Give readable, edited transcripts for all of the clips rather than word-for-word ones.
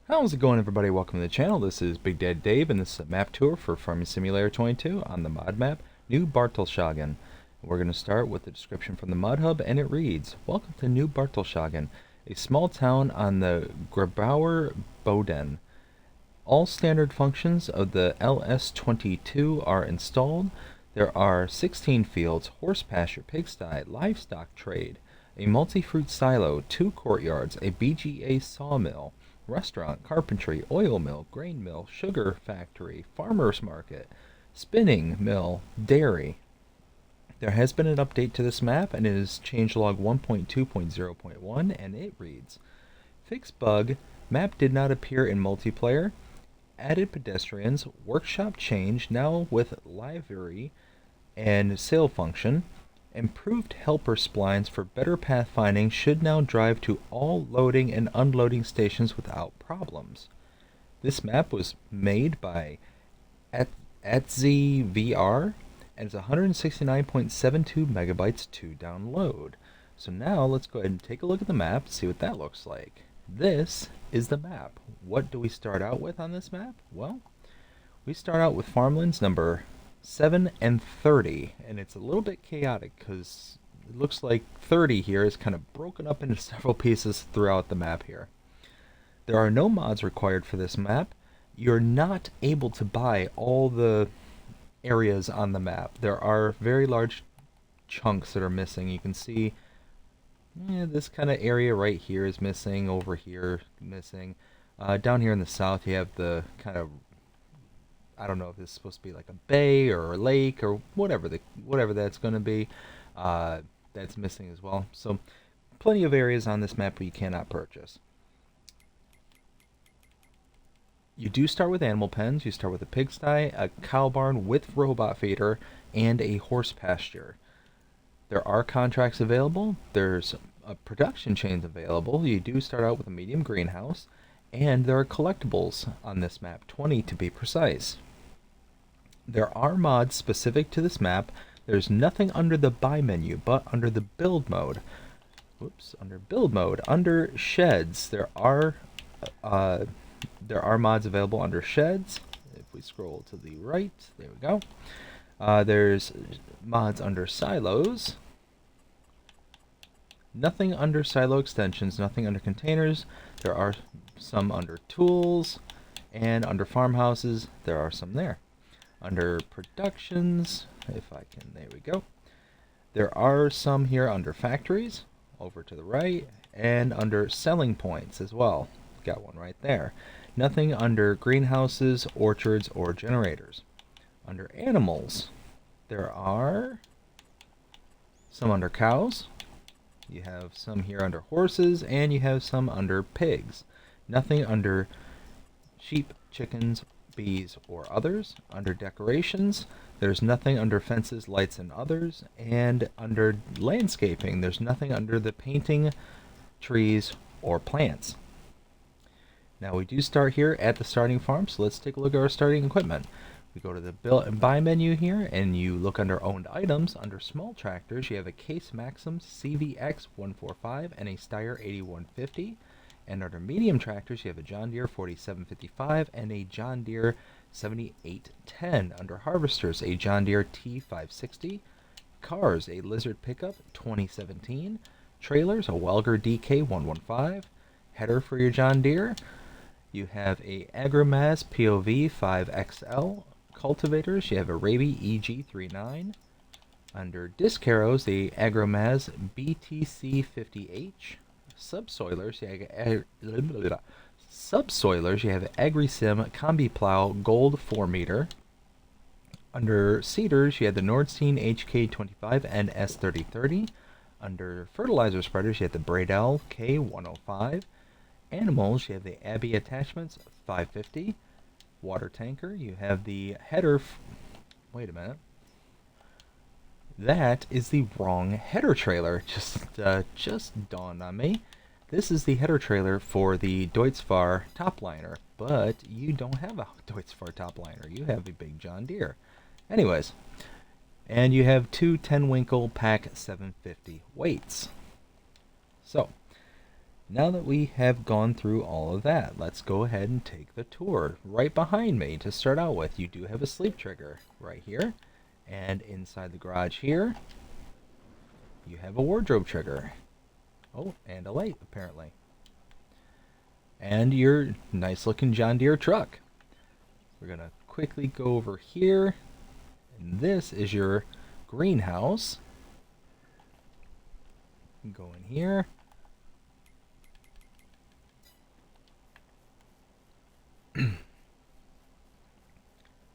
How's it going, everybody? Welcome to the channel. This is Big Dad Dave, and this is a map tour for Farming Simulator 22 on the mod map, New Bartelshagen. We're going to start with the description from the Mod Hub, and it reads, Welcome to New Bartelshagen, a small town on the Grabauer Boden. All standard functions of the LS22 are installed. There are 16 fields, horse pasture, pigsty, livestock trade, a multi-fruit silo, 2 courtyards, a BGA sawmill, restaurant, carpentry, oil mill, grain mill, sugar factory, farmer's market, spinning mill, dairy. There has been an update to this map, and it is changelog 1.2.0.1, and it reads, Fix bug, map did not appear in multiplayer, added pedestrians, workshop change now with livery and sail function, improved helper splines for better pathfinding should now drive to all loading and unloading stations without problems. This map was made by ATZVR and it's 169.72 megabytes to download. So now let's go ahead and take a look at the map and see what that looks like. This is the map. What do we start out with on this map? Well, we start out with farmlands number 7 and 30, and it's a little bit chaotic because it looks like 30 here is kind of broken up into several pieces throughout the map here. There are no mods required for this map. You're not able to buy all the areas on the map. There are very large chunks that are missing. You can see this kind of area right here is missing, over here missing. Down here in the south you have the kind of, I don't know if this is supposed to be like a bay or a lake or whatever that's going to be. That's missing as well. So plenty of areas on this map where you cannot purchase. You do start with animal pens. You start with a pigsty, a cow barn with robot feeder, and a horse pasture. There are contracts available. There's production chains available. You do start out with a medium greenhouse, and there are collectibles on this map, 20 to be precise. There are mods specific to this map. There's nothing under the buy menu, but under the build mode. Under sheds, there are mods available under sheds. If we scroll to the right, there we go. There's mods under silos. Nothing under silo extensions, nothing under containers. There are some under tools, and under farmhouses, there are some there. Under productions, if I can, there we go. There are some here under factories, over to the right, and under selling points as well. Got one right there. Nothing under greenhouses, orchards, or generators. Under animals, there are some under cows. You have some here under horses, and you have some under pigs. Nothing under sheep, chickens, bees, or others. Under decorations, there's nothing under fences, lights, and others. And under landscaping, there's nothing under the painting, trees, or plants. Now we do start here at the starting farm, so let's take a look at our starting equipment. We go to the build and buy menu here, and you look under owned items. Under small tractors, you have a Case Maxim CVX 145 and a Steyr 8150. And under medium tractors, you have a John Deere 4755 and a John Deere 7810. Under harvesters, a John Deere T560. Cars, a Lizard pickup 2017. Trailers, a Welger DK115. Header for your John Deere. You have a Agromaz POV 5XL. Cultivators, you have a Raby EG39. Under disc harrows, the Agromaz BTC50H. Subsoilers, you have AgriSim Combi Plow Gold 4 meter. Under seeders, you have the Nordstein HK25 and S3030. Under fertilizer spreaders, you have the Bradell K105. Animals, you have the Abbey Attachments 550. Water tanker, you have the header. Wait a minute. That is the wrong header trailer. Just dawned on me. This is the header trailer for the Deutz-Fahr topliner, but you don't have a Deutz-Fahr topliner. You have a big John Deere. Anyways, and you have two 10 Winkle Pack 750 weights. So, Now that we have gone through all of that, let's go ahead and take the tour. Right behind me, to start out with, you do have a sleep trigger right here. And inside the garage here, you have a wardrobe trigger. Oh, and a light, apparently. And your nice looking John Deere truck. We're going to quickly go over here. And this is your greenhouse. Go in here.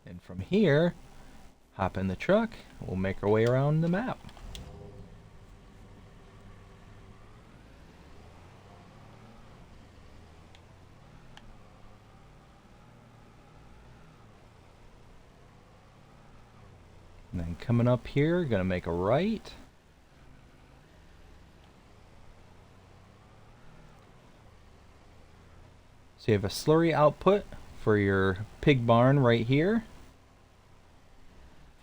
And from here, hop in the truck. We'll make our way around the map. And then coming up here, gonna make a right. So you have a slurry output for your pig barn right here.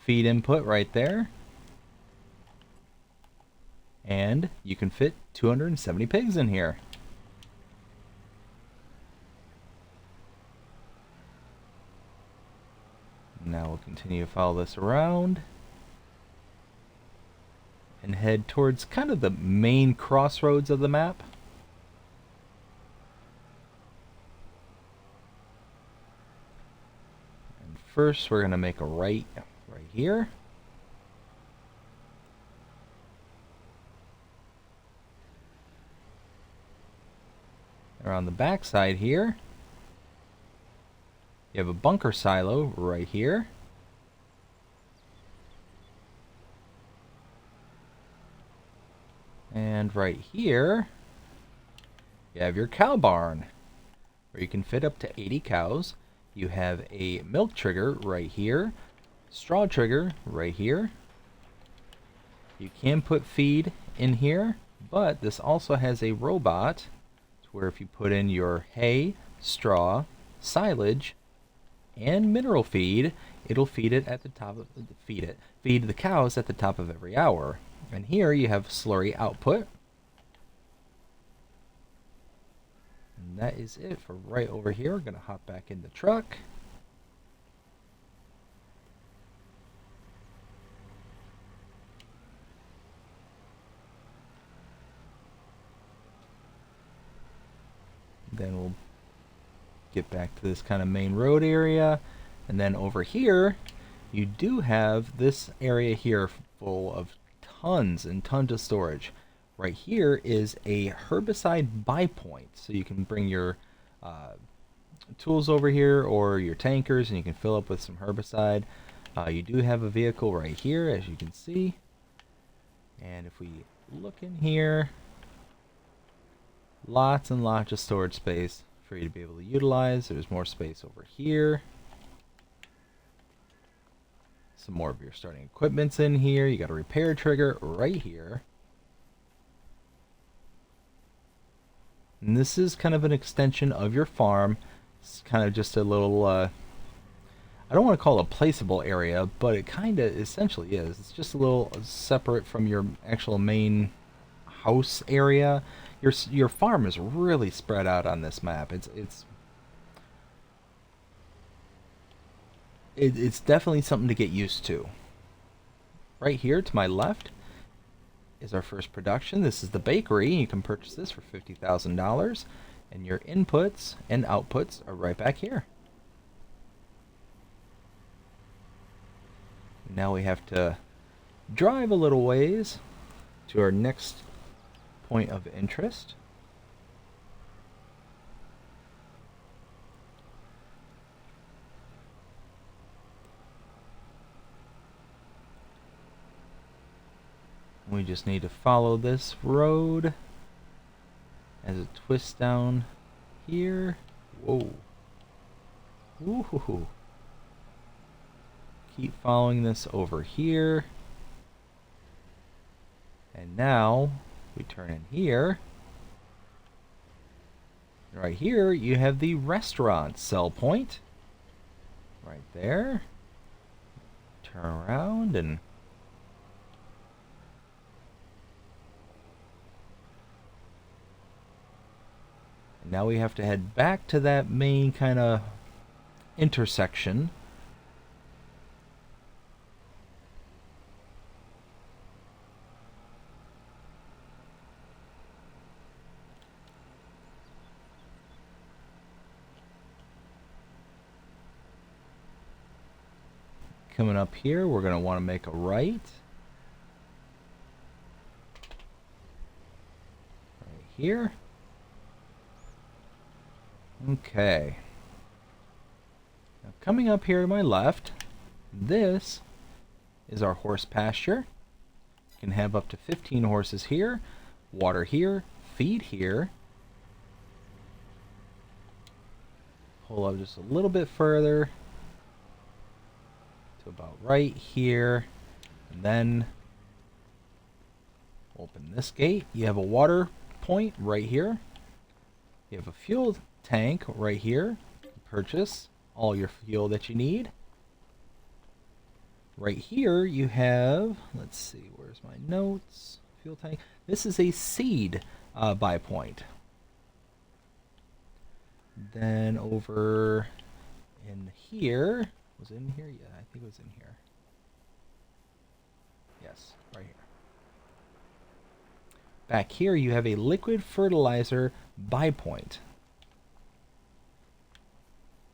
Feed input right there. And you can fit 270 pigs in here. Now we'll continue to follow this around and head towards kind of the main crossroads of the map. And first we're going to make a right here. Around the back side here, you have a bunker silo right here. And right here, you have your cow barn, where you can fit up to 80 cows. You have a milk trigger right here, straw trigger right here. You can put feed in here, but this also has a robot where if you put in your hay, straw, silage, and mineral feed, it'll feed it at the top of feed the cows at the top of every hour. And here you have slurry output. And that is it for right over here. We're gonna hop back in the truck. Then we'll get back to this kind of main road area. And then over here, you do have this area here full of tons and tons of storage. Right here is a herbicide buy point. So you can bring your tools over here or your tankers and you can fill up with some herbicide. You do have a vehicle right here, as you can see. And if we look in here, lots and lots of storage space for you to be able to utilize. There's more space over here. Some more of your starting equipment's in here. You got a repair trigger right here. And this is kind of an extension of your farm. It's kind of just a little, I don't want to call it a placeable area, but it kind of essentially is. It's just a little separate from your actual main house area. Your farm is really spread out on this map. It's definitely something to get used to. Right here to my left is our first production. This is the bakery. You can purchase this for $50,000, and your inputs and outputs are right back here. Now we have to drive a little ways to our next point of interest. We just need to follow this road as it twists down here. Whoa. Woohoo. Keep following this over here. And now we turn in here. Right here you have the restaurant sell point. Right there. Turn around and Now we have to head back to that main kind of intersection. Coming up here, we're going to want to make a right. Right here. Okay. Now coming up here to my left, this is our horse pasture. You can have up to 15 horses here, water here, feed here. Pull up just a little bit further to about right here, and then open this gate. You have a water point right here. You have a fuel tank right here. Purchase all your fuel that you need. Right here you have, let's see, where's my notes? Fuel tank. This is a seed buy point. Then over in here, was it in here? Yeah, I think it was in here. Yes, right here. Back here you have a liquid fertilizer buy point.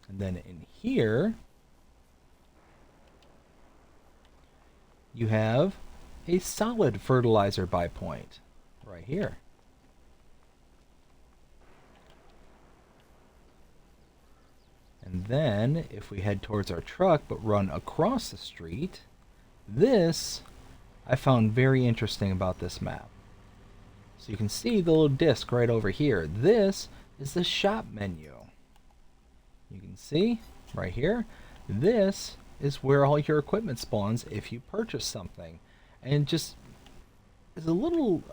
And then in here you have a solid fertilizer buy point right here. And then if we head towards our truck but run across the street, this I found very interesting about this map. So you can see the little disc right over here. This is the shop menu. You can see right here, this is where all your equipment spawns if you purchase something. And just is a little,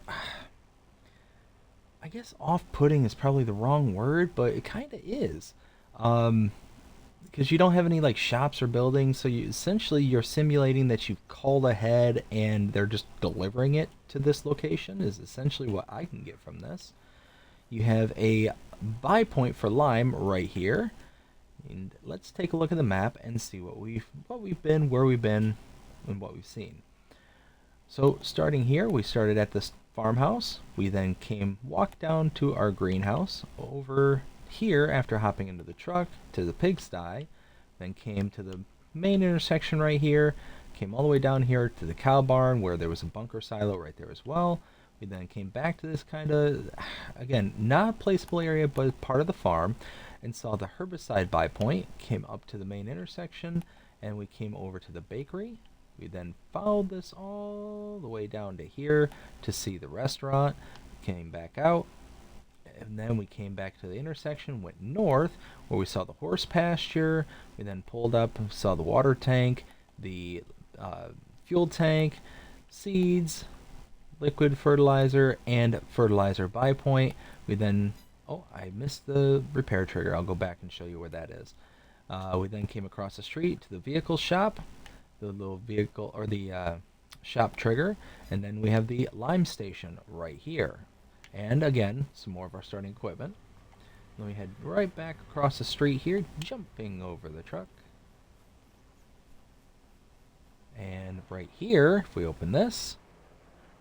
I guess off-putting is probably the wrong word, but it kind of is. Because you don't have any like shops or buildings, so you're simulating that you've called ahead and they're just delivering it to this location is essentially what I can get from this. You have a buy point for lime right here, and let's take a look at the map and see what we've been, where we've been, and what we've seen. So starting here, we started at this farmhouse. We then walked down to our greenhouse. Over here, after hopping into the truck, to the pigsty, then came to the main intersection right here, came all the way down here to the cow barn where there was a bunker silo right there as well. We then came back to this kind of, again, not a placeable area, but part of the farm, and saw the herbicide buy point, came up to the main intersection, and we came over to the bakery. We then followed this all the way down to here to see the restaurant, came back out, and then we came back to the intersection, went north, where we saw the horse pasture. We then pulled up and saw the water tank, the fuel tank, seeds, liquid fertilizer, and fertilizer buy point. We then, oh, I missed the repair trigger. I'll go back and show you where that is. We then came across the street to the vehicle shop, the little vehicle, or the shop trigger, and then we have the lime station right here. And again, some more of our starting equipment. Then we head right back across the street here, jumping over the truck. And right here, if we open this,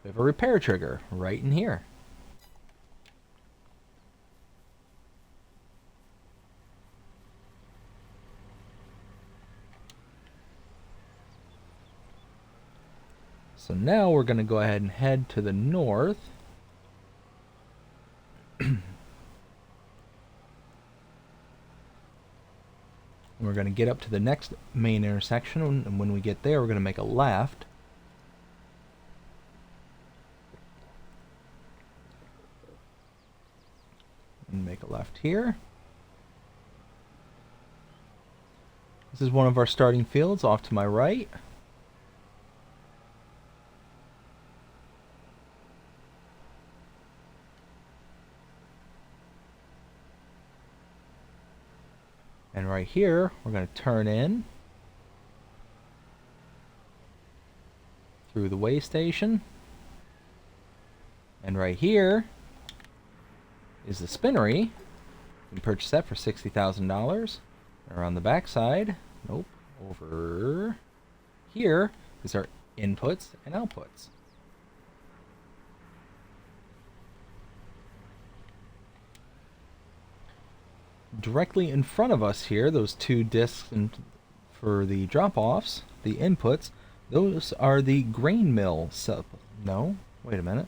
we have a repair trigger right in here. So now we're going to go ahead and head to the north. We're going to get up to the next main intersection, and when we get there, we're going to make a left. And make a left here. This is one of our starting fields off to my right. And right here, we're going to turn in through the way station. And right here is the spinnery. can purchase that for $60,000. Or on the back side, nope, over here is our inputs and outputs. Directly in front of us here, those two discs for the drop-offs, the inputs, those are the grain mill no, wait a minute.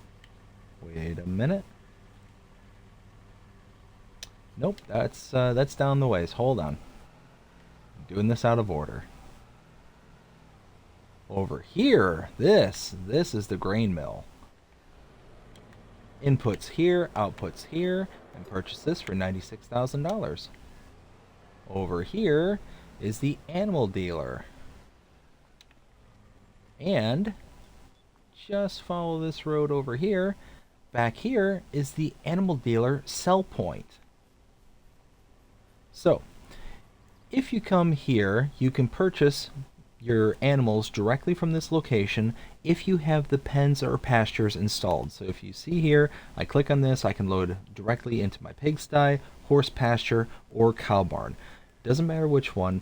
Wait a minute. Nope, that's down the ways. Hold on. I'm doing this out of order. Over here, this is the grain mill. Inputs here, outputs here, and purchase this for $96,000. Over here is the animal dealer. And just follow this road over here. Back here is the animal dealer sell point. So, if you come here, you can purchase your animals directly from this location if you have the pens or pastures installed. So if you see here, I click on this, I can load directly into my pigsty, horse pasture, or cow barn. Doesn't matter which one,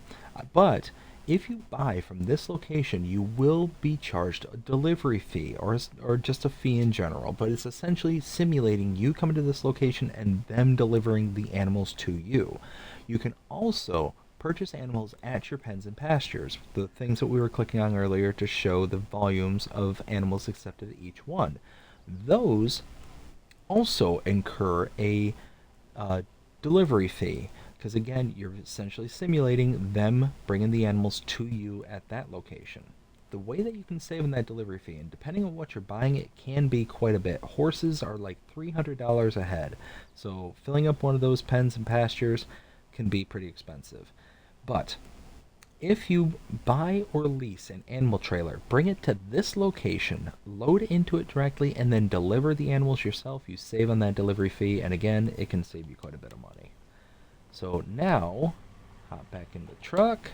but if you buy from this location, you will be charged a delivery fee or just a fee in general, but it's essentially simulating you coming to this location and them delivering the animals to you. You can also purchase animals at your pens and pastures, the things that we were clicking on earlier to show the volumes of animals accepted at each one. Those also incur a delivery fee, because again, you're essentially simulating them bringing the animals to you at that location. The way that you can save on that delivery fee, and depending on what you're buying, it can be quite a bit. Horses are like $300 a head, so filling up one of those pens and pastures can be pretty expensive. But if you buy or lease an animal trailer, bring it to this location, load into it directly, and then deliver the animals yourself, you save on that delivery fee, and again, it can save you quite a bit of money. So now, hop back in the truck.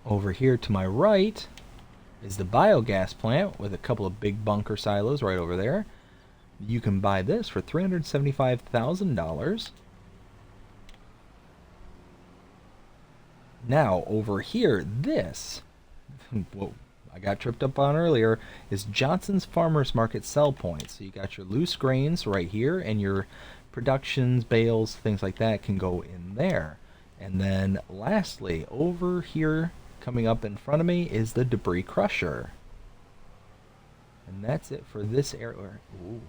Over here to my right is the biogas plant with a couple of big bunker silos right over there. You can buy this for $375,000. Now, over here, this, what I got tripped up on earlier, is Johnson's Farmers Market sell point. So you got your loose grains right here, and your productions, bales, things like that can go in there. And then lastly, over here, coming up in front of me, is the debris crusher. And that's it for this area. Ooh.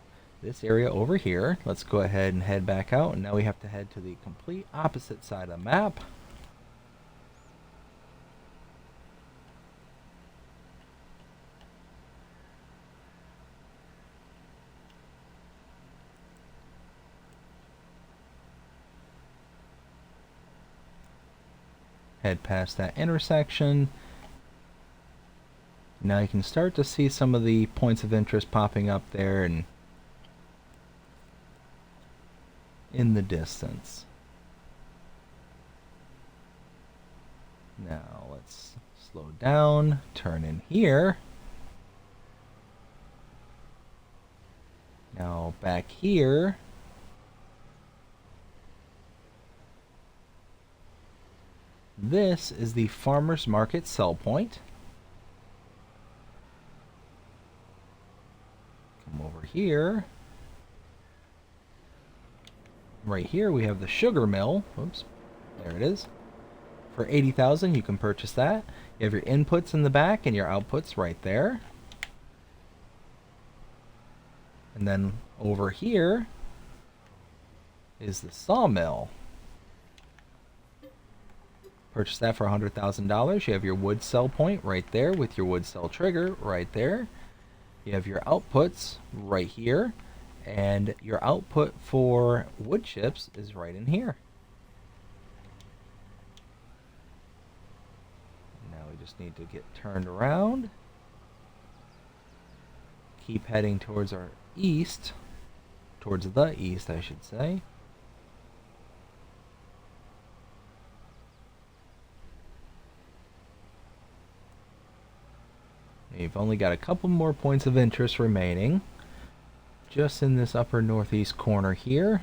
This area over here. Let's go ahead and head back out, and now we have to head to the complete opposite side of the map. Head past that intersection. Now you can start to see some of the points of interest popping up there and in the distance. Now let's slow down, turn in here. Now back here. This is the farmers market sell point. Come over here. Right here we have the sugar mill. Oops, there it is. For $80,000 you can purchase that. You have your inputs in the back and your outputs right there. And then over here is the sawmill. Purchase that for $100,000. You have your wood cell point right there with your wood cell trigger right there. You have your outputs right here. And your output for wood chips is right in here. Now we just need to get turned around. Keep heading towards our east. Towards the east, I should say. You've only got a couple more points of interest remaining, just in this upper northeast corner here.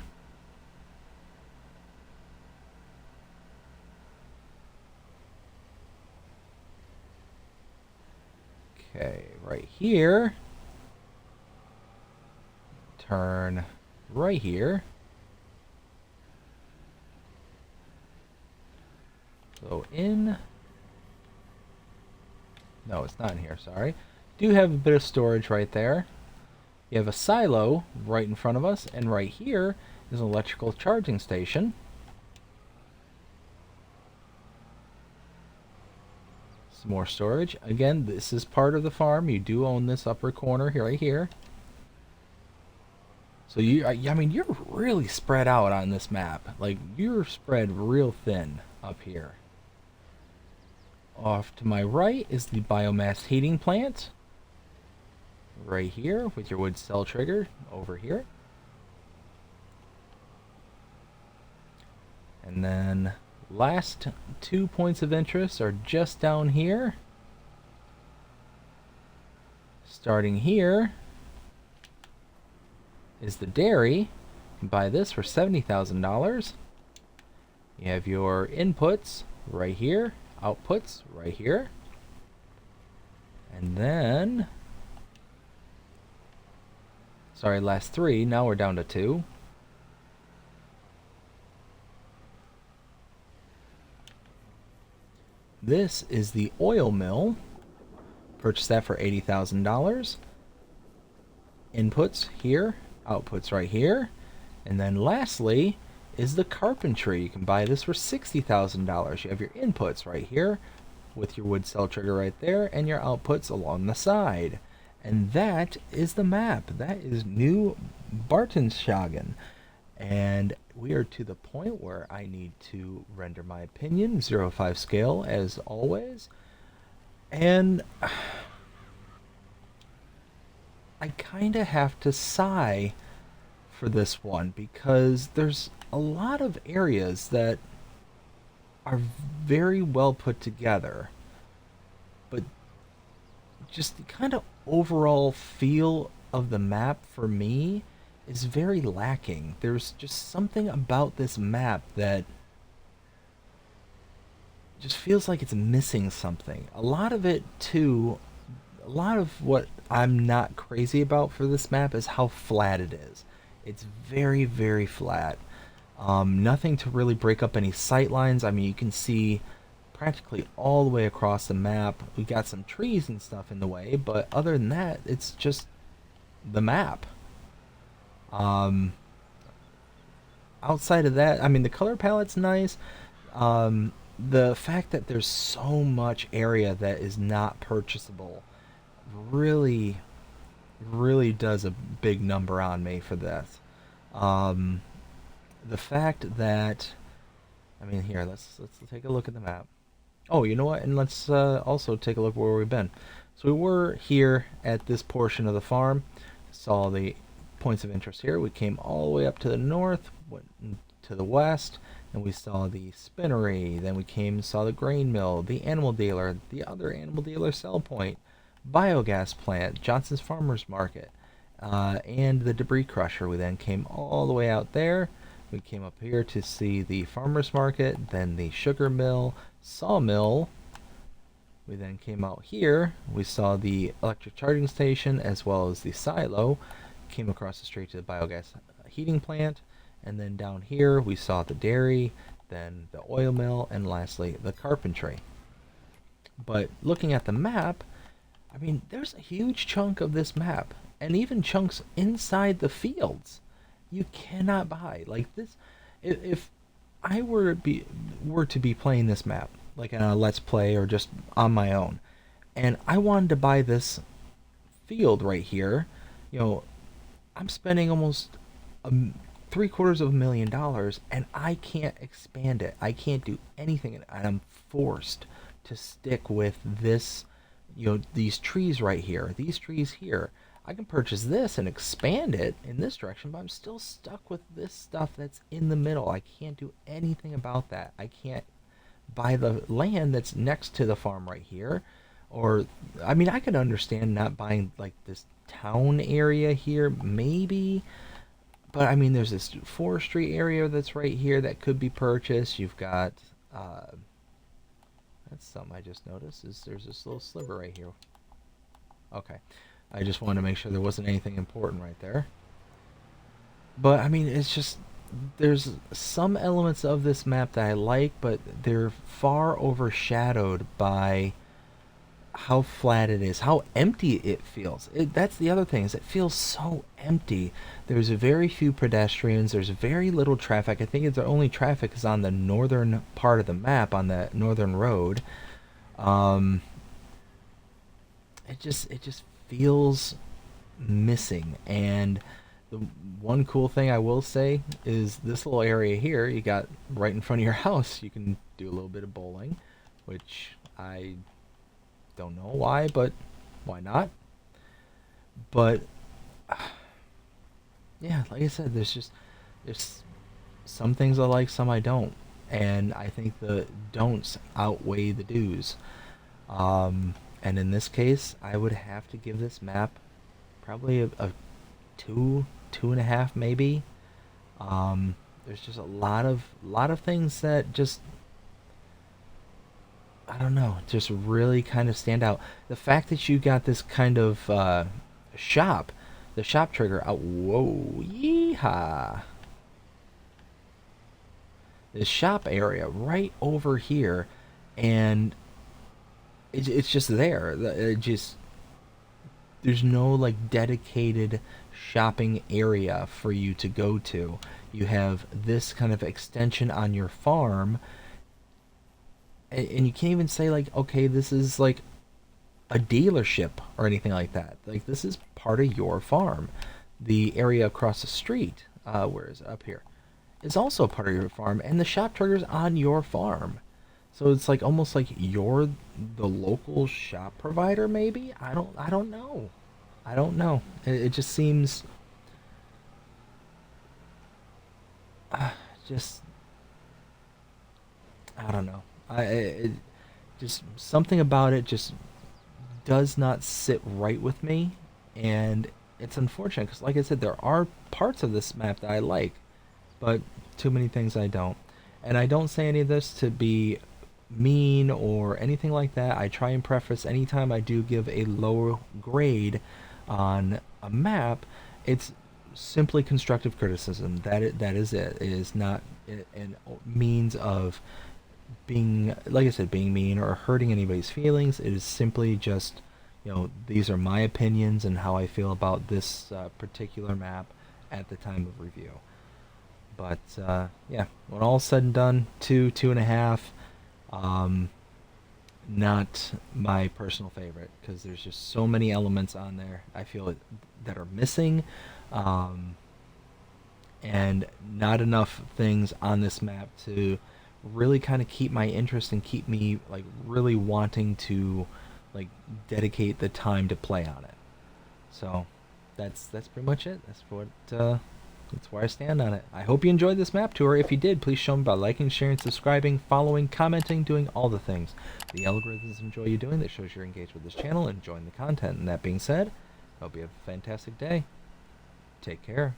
Okay, right here. Turn right here. Go in. No, it's not in here, sorry. Do have a bit of storage right there. You have a silo right in front of us, and right here is an electrical charging station. Some more storage. Again, this is part of the farm. You do own this upper corner here, right here. So I mean, you're really spread out on this map. Like, you're spread real thin up here. Off to my right is the biomass heating plant. Right here with your wood cell trigger over here. And then last 2 points of interest are just down here. Starting here is the dairy. You can buy this for $70,000. You have your inputs right here, outputs right here. And then, sorry, last 3, now we're down to 2. This is the oil mill. Purchased that for $80,000. Inputs here, outputs right here. And then lastly is the carpentry. You can buy this for $60,000. You have your inputs right here with your wood cell trigger right there and your outputs along the side. And that is the map. That is New Bartelshagen. And we are to the point where I need to render my opinion, 0-5 scale as always. And I kind of have to sigh for this one because there's a lot of areas that are very well put together, but just the kind of overall feel of the map for me is very lacking. There's just something about this map that just feels like it's missing something. A lot of it, too, a lot of what I'm not crazy about for this map is how flat it is. It's very, very flat. Nothing to really break up any sight lines. I mean, you can see practically all the way across the map. We got some trees and stuff in the way, but other than that, it's just the map. Outside of that, I mean, the color palette's nice. The fact that there's so much area that is not purchasable really, really does a big number on me for this. The fact that, I mean, here, let's take a look at the map. Oh, you know what? And let's also take a look where we've been. So we were here at this portion of the farm, saw the points of interest here. We came all the way up to the north, went to the west, and we saw the spinnery. Then we came and saw the grain mill, the animal dealer, the other animal dealer sell point, biogas plant, Johnson's Farmers Market, and the debris crusher. We then came all the way out there. We came up here to see the farmers market, then the sugar mill, sawmill. We then came out here. We saw the electric charging station as well as the silo. Came across the street to the biogas heating plant, and then down here we saw the dairy, then the oil mill, and lastly the carpentry. But looking at the map, I mean, there's a huge chunk of this map, and even chunks inside the fields you cannot buy. Like this, if I were to be playing this map, like in a let's play or just on my own, and I wanted to buy this field right here, you know, I'm spending almost $750,000, and I can't expand it. I can't do anything, and I'm forced to stick with this, you know, these trees right here, these trees here. I can purchase this and expand it in this direction, but I'm still stuck with this stuff that's in the middle. I can't do anything about that. I can't buy the land that's next to the farm right here, Or, I mean, I could understand not buying like this town area here, maybe. But I mean, there's this forestry area that's right here that could be purchased. You've got, uh, that's something I just noticed, is there's this little sliver right here. Okay. I just wanted to make sure there wasn't anything important right there. But I mean, it's just, there's some elements of this map that I like, but they're far overshadowed by how flat it is, how empty it feels. That's the other thing, is it feels so empty. There's very few pedestrians. There's very little traffic. I think the only traffic is on the northern part of the map, on the northern road. Um, it just feels missing. And the one cool thing I will say is this little area here you got right in front of your house. You can do a little bit of bowling, which I don't know why, but why not? But yeah, like I said, there's some things I like, some I don't, and I think the don'ts outweigh the do's. And in this case, I would have to give this map probably a two, 2.5 maybe. There's just a lot of things that just, I don't know, just really kind of stand out. The fact that you got this kind of shop, the shop trigger out. Whoa, yeehaw! This shop area right over here, and it's just there. It just, there's no like dedicated shopping area for you to go to. You have this kind of extension on your farm, and you can't even say like, okay, this is like a dealership or anything like that. Like, this is part of your farm. The area across the street, where is it? Up here, is also part of your farm, and the shop trigger's on your farm. So it's like almost like you're the local shop provider. Maybe, I don't know. I don't know. It just seems, just, I don't know. Just something about it just does not sit right with me, and it's unfortunate because, like I said, there are parts of this map that I like, but too many things I don't. And I don't say any of this to be mean or anything like that. I try and preface anytime I do give a lower grade on a map, it's simply constructive criticism. That is it. It is not an means of being, like I said, being mean or hurting anybody's feelings. It is simply just, these are my opinions and how I feel about this particular map at the time of review. But yeah, when all's said and done, 2.5. Not my personal favorite because there's just so many elements on there I feel that are missing, um, and not enough things on this map to really kind of keep my interest and keep me like really wanting to like dedicate the time to play on it. So that's pretty much it. That's where I stand on it. I hope you enjoyed this map tour. If you did, please show me by liking, sharing, subscribing, following, commenting, doing all the things the algorithms enjoy you doing. That shows you're engaged with this channel and enjoying the content. And that being said, I hope you have a fantastic day. Take care.